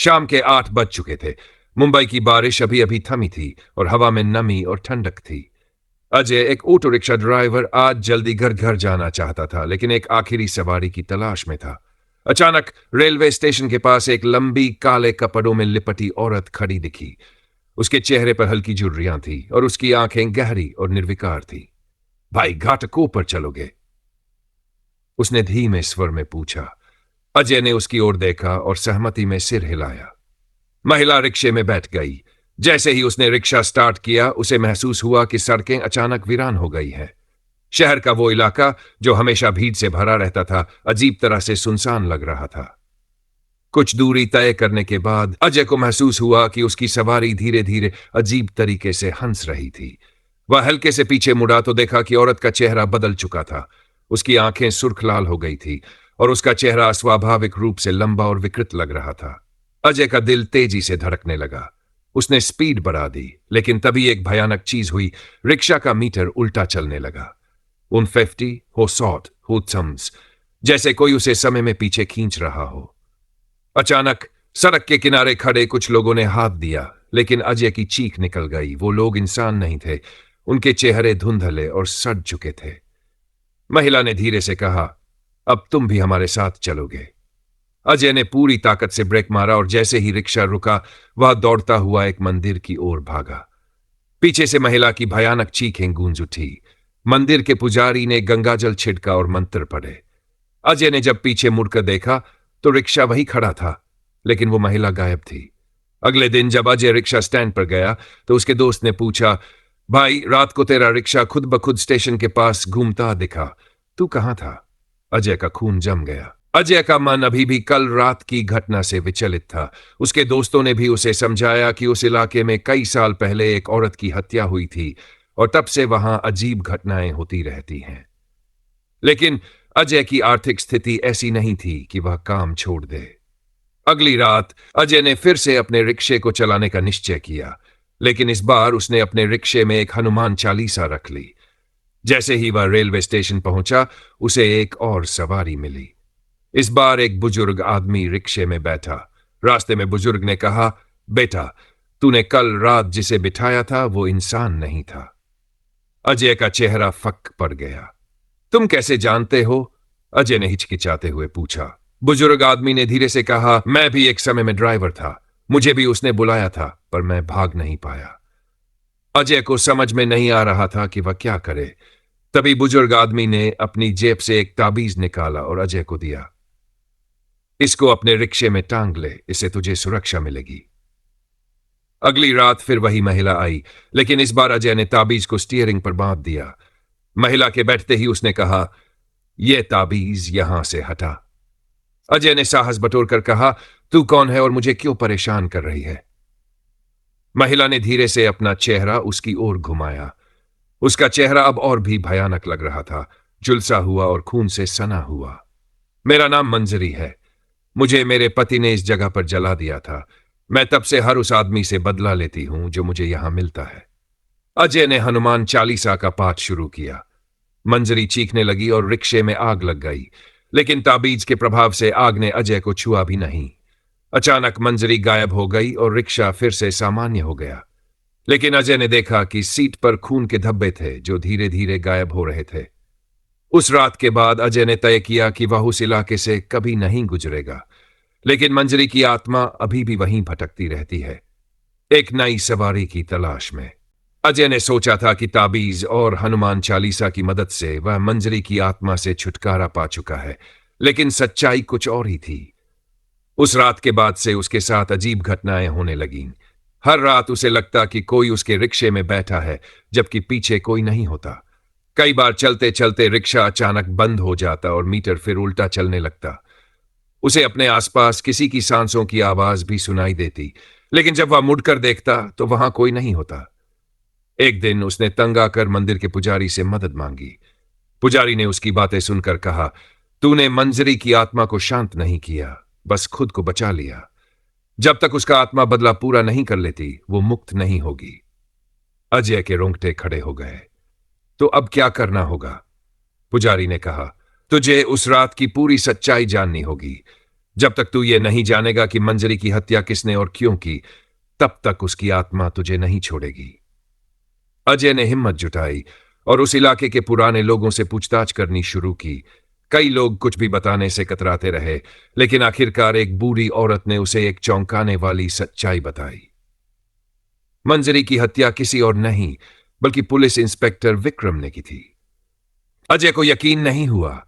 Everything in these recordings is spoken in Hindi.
शाम के 8 बज चुके थे। मुंबई की बारिश अभी अभी थमी थी और हवा में नमी और ठंडक थी। अजय, एक ऑटो रिक्शा ड्राइवर, आज जल्दी घर घर जाना चाहता था, लेकिन एक आखिरी सवारी की तलाश में था। अचानक रेलवे स्टेशन के पास एक लंबी काले कपड़ों में लिपटी औरत खड़ी दिखी। उसके चेहरे पर हल्की झुर्रियां थी और उसकी आंखें गहरी और निर्विकार थी। भाई, घाटकों पर चलोगे? उसने धीमे स्वर में पूछा। अजय ने उसकी ओर देखा और सहमति में सिर हिलाया। महिला रिक्शे में बैठ गई। जैसे ही उसने रिक्शा स्टार्ट किया, उसे महसूस हुआ कि सड़कें अचानक वीरान हो गई हैं। शहर का वो इलाका जो हमेशा भीड़ से भरा रहता था, अजीब तरह से सुनसान लग रहा था। कुछ दूरी तय करने के बाद अजय को महसूस हुआ कि उसकी सवारी धीरे धीरे अजीब तरीके से हंस रही थी। वह हल्के से पीछे मुड़ा तो देखा कि औरत का चेहरा बदल चुका था। उसकी आंखें सुर्ख लाल हो गई थी और उसका चेहरा अस्वाभाविक रूप से लंबा और विकृत लग रहा था। अजय का दिल तेजी से धड़कने लगा। उसने स्पीड बढ़ा दी, लेकिन तभी एक भयानक चीज हुई। रिक्शा का मीटर उल्टा चलने लगा। 150 हो 100 हो थम्स, जैसे कोई उसे समय में पीछे खींच रहा हो। अचानक सड़क के किनारे खड़े कुछ लोगों ने हाथ दिया, लेकिन अजय की चीख निकल गई। वो लोग इंसान नहीं थे। उनके चेहरे धुंधले और सड़ चुके थे। महिला ने धीरे से कहा, अब तुम भी हमारे साथ चलोगे। अजय ने पूरी ताकत से ब्रेक मारा और जैसे ही रिक्शा रुका, वह दौड़ता हुआ एक मंदिर की ओर भागा। पीछे से महिला की भयानक चीखें गूंज उठी। मंदिर के पुजारी ने गंगाजल छिड़का और मंत्र पढ़े। अजय ने जब पीछे मुड़कर देखा तो रिक्शा वही खड़ा था, लेकिन वो महिला गायब थी। अगले दिन जब अजय रिक्शा स्टैंड पर गया तो उसके दोस्त ने पूछा, भाई, रात को तेरा रिक्शा खुद ब खुद स्टेशन के पास घूमता दिखा, तू कहां था? अजय का खून जम गया। अजय का मन अभी भी कल रात की घटना से विचलित था। उसके दोस्तों ने भी उसे समझाया कि उस इलाके में कई साल पहले एक औरत की हत्या हुई थी और तब से वहां अजीब घटनाएं होती रहती हैं। लेकिन अजय की आर्थिक स्थिति ऐसी नहीं थी कि वह काम छोड़ दे। अगली रात अजय ने फिर से अपने रिक्शे को चलाने का निश्चय किया, लेकिन इस बार उसने अपने रिक्शे में एक हनुमान चालीसा रख ली। जैसे ही वह रेलवे स्टेशन पहुंचा, उसे एक और सवारी मिली। इस बार एक बुजुर्ग आदमी रिक्शे में बैठा। रास्ते में बुजुर्ग ने कहा, बेटा, तूने कल रात जिसे बिठाया था वो इंसान नहीं था। अजय का चेहरा फक पड़ गया। तुम कैसे जानते हो? अजय ने हिचकिचाते हुए पूछा। बुजुर्ग आदमी ने धीरे से कहा, मैं भी एक समय में ड्राइवर था। मुझे भी उसने बुलाया था, पर मैं भाग नहीं पाया। अजय को समझ में नहीं आ रहा था कि वह क्या करे। तभी बुजुर्ग आदमी ने अपनी जेब से एक ताबीज निकाला और अजय को दिया। इसको अपने रिक्शे में टांग ले, इससे तुझे सुरक्षा मिलेगी। अगली रात फिर वही महिला आई, लेकिन इस बार अजय ने ताबीज को स्टीयरिंग पर बांध दिया। महिला के बैठते ही उसने कहा, यह ताबीज यहां से हटा। अजय ने साहस बटोरकर कहा, तू कौन है और मुझे क्यों परेशान कर रही है? महिला ने धीरे से अपना चेहरा उसकी ओर घुमाया। उसका चेहरा अब और भी भयानक लग रहा था, झुलसा हुआ और खून से सना हुआ। मेरा नाम मंजरी है। मुझे मेरे पति ने इस जगह पर जला दिया था। मैं तब से हर उस आदमी से बदला लेती हूं जो मुझे यहां मिलता है। अजय ने हनुमान चालीसा का पाठ शुरू किया। मंजरी चीखने लगी और रिक्शे में आग लग गई, लेकिन ताबीज के प्रभाव से आग ने अजय को छुआ भी नहीं। अचानक मंजरी गायब हो गई और रिक्शा फिर से सामान्य हो गया। लेकिन अजय ने देखा कि सीट पर खून के धब्बे थे जो धीरे धीरे गायब हो रहे थे। उस रात के बाद अजय ने तय किया कि वह उस इलाके से कभी नहीं गुजरेगा, लेकिन मंजरी की आत्मा अभी भी वहीं भटकती रहती है, एक नई सवारी की तलाश में। अजय ने सोचा था कि ताबीज और हनुमान चालीसा की मदद से वह मंजरी की आत्मा से छुटकारा पा चुका है, लेकिन सच्चाई कुछ और ही थी। उस रात के बाद से उसके साथ अजीब घटनाएं होने लगीं। हर रात उसे लगता कि कोई उसके रिक्शे में बैठा है, जबकि पीछे कोई नहीं होता। कई बार चलते चलते रिक्शा अचानक बंद हो जाता और मीटर फिर उल्टा चलने लगता। उसे अपने आसपास किसी की सांसों की आवाज भी सुनाई देती, लेकिन जब वह मुड़कर देखता तो वहां कोई नहीं होता। एक दिन उसने तंग आकर मंदिर के पुजारी से मदद मांगी। पुजारी ने उसकी बातें सुनकर कहा, तूने मंजरी की आत्मा को शांत नहीं किया, बस खुद को बचा लिया। जब तक उसका आत्मा बदला पूरा नहीं कर लेती, वो मुक्त नहीं होगी। अजय के रोंगटे खड़े हो गए। तो अब क्या करना होगा? पुजारी ने कहा, तुझे उस रात की पूरी सच्चाई जाननी होगी। जब तक तू ये नहीं जानेगा कि मंजरी की हत्या किसने और क्यों की, तब तक उसकी आत्मा तुझे नहीं छोड़ेगी। अजय ने हिम्मत जुटाई और उस इलाके के पुराने लोगों से पूछताछ करनी शुरू की। कई लोग कुछ भी बताने से कतराते रहे, लेकिन आखिरकार एक बूढ़ी औरत ने उसे एक चौंकाने वाली सच्चाई बताई। मंजरी की हत्या किसी और नहीं बल्कि पुलिस इंस्पेक्टर विक्रम ने की थी। अजय को यकीन नहीं हुआ।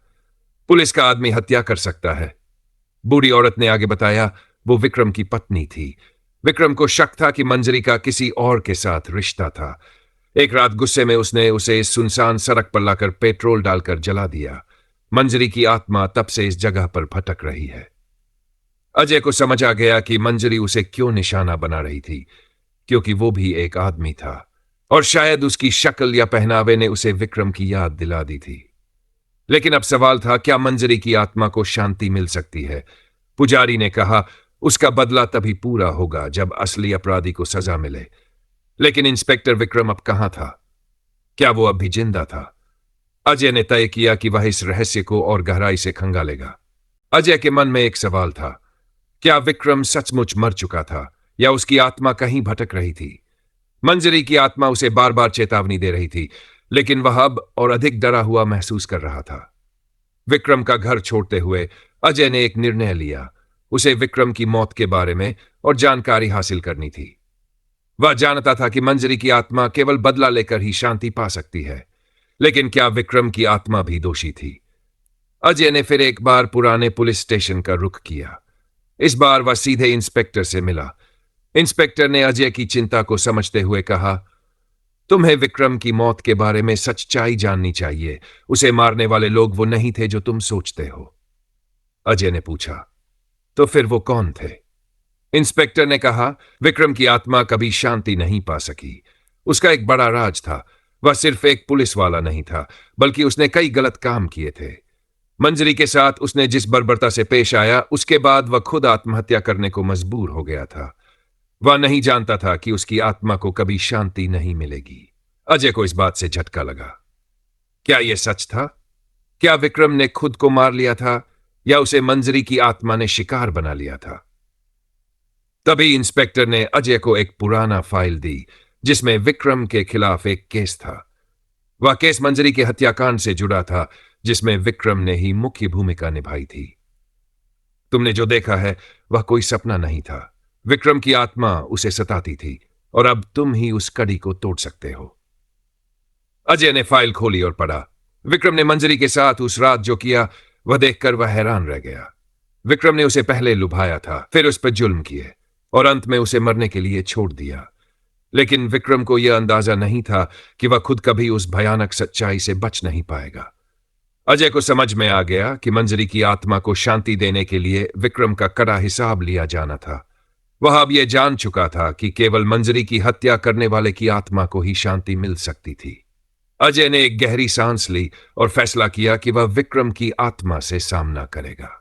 पुलिस का आदमी हत्या कर सकता है। बूढ़ी औरत ने आगे बताया, वो विक्रम की पत्नी थी। विक्रम को शक था कि मंजरी का किसी और के साथ रिश्ता था। एक रात गुस्से में उसने उसे इस सुनसान सड़क पर लाकर पेट्रोल डालकर जला दिया। मंजरी की आत्मा तब से इस जगह पर भटक रही है। अजय को समझ आ गया कि मंजरी उसे क्यों निशाना बना रही थी, क्योंकि वो भी एक आदमी था और शायद उसकी शक्ल या पहनावे ने उसे विक्रम की याद दिला दी थी। लेकिन अब सवाल था, क्या मंजरी की आत्मा को शांति मिल सकती है? पुजारी ने कहा, उसका बदला तभी पूरा होगा जब असली अपराधी को सजा मिले। लेकिन इंस्पेक्टर विक्रम अब कहां था? क्या वो अब भी जिंदा था? अजय ने तय किया कि वह इस रहस्य को और गहराई से खंगालेगा। अजय के मन में एक सवाल था, क्या विक्रम सचमुच मर चुका था या उसकी आत्मा कहीं भटक रही थी? मंजरी की आत्मा उसे बार बार चेतावनी दे रही थी, लेकिन वह अब और अधिक डरा हुआ महसूस कर रहा था। विक्रम का घर छोड़ते हुए अजय ने एक निर्णय लिया। उसे विक्रम की मौत के बारे में और जानकारी हासिल करनी थी। वह जानता था कि मंजरी की आत्मा केवल बदला लेकर ही शांति पा सकती है, लेकिन क्या विक्रम की आत्मा भी दोषी थी? अजय ने फिर एक बार पुराने पुलिस स्टेशन का रुख किया। इस बार वह सीधे इंस्पेक्टर से मिला। इंस्पेक्टर ने अजय की चिंता को समझते हुए कहा, तुम्हें विक्रम की मौत के बारे में सच्चाई जाननी चाहिए। उसे मारने वाले लोग वो नहीं थे जो तुम सोचते हो। अजय ने पूछा, तो फिर वो कौन थे? इंस्पेक्टर ने कहा, विक्रम की आत्मा कभी शांति नहीं पा सकी। उसका एक बड़ा राज था। वह सिर्फ एक पुलिस वाला नहीं था, बल्कि उसने कई गलत काम किए थे। मंजरी के साथ उसने जिस बर्बरता से पेश आया, उसके बाद वह खुद आत्महत्या करने को मजबूर हो गया था। वह नहीं जानता था कि उसकी आत्मा को कभी शांति नहीं मिलेगी। अजय को इस बात से झटका लगा। क्या यह सच था? क्या विक्रम ने खुद को मार लिया था या उसे मंजरी की आत्मा ने शिकार बना लिया था? तभी इंस्पेक्टर ने अजय को एक पुराना फाइल दी जिसमें विक्रम के खिलाफ एक केस था। वह केस मंजरी के हत्याकांड से जुड़ा था, जिसमें विक्रम ने ही मुख्य भूमिका निभाई थी। तुमने जो देखा है वह कोई सपना नहीं था। विक्रम की आत्मा उसे सताती थी और अब तुम ही उस कड़ी को तोड़ सकते हो। अजय ने फाइल खोली और पढ़ा। विक्रम ने मंजरी के साथ उस रात जो किया, वह देखकर वह हैरान रह गया। विक्रम ने उसे पहले लुभाया था, फिर उस पर जुल्म किए और अंत में उसे मरने के लिए छोड़ दिया। लेकिन विक्रम को यह अंदाजा नहीं था कि वह खुद कभी उस भयानक सच्चाई से बच नहीं पाएगा। अजय को समझ में आ गया कि मंजरी की आत्मा को शांति देने के लिए विक्रम का कड़ा हिसाब लिया जाना था। वह अब यह जान चुका था कि केवल मंजरी की हत्या करने वाले की आत्मा को ही शांति मिल सकती थी। अजय ने एक गहरी सांस ली और फैसला किया कि वह विक्रम की आत्मा से सामना करेगा।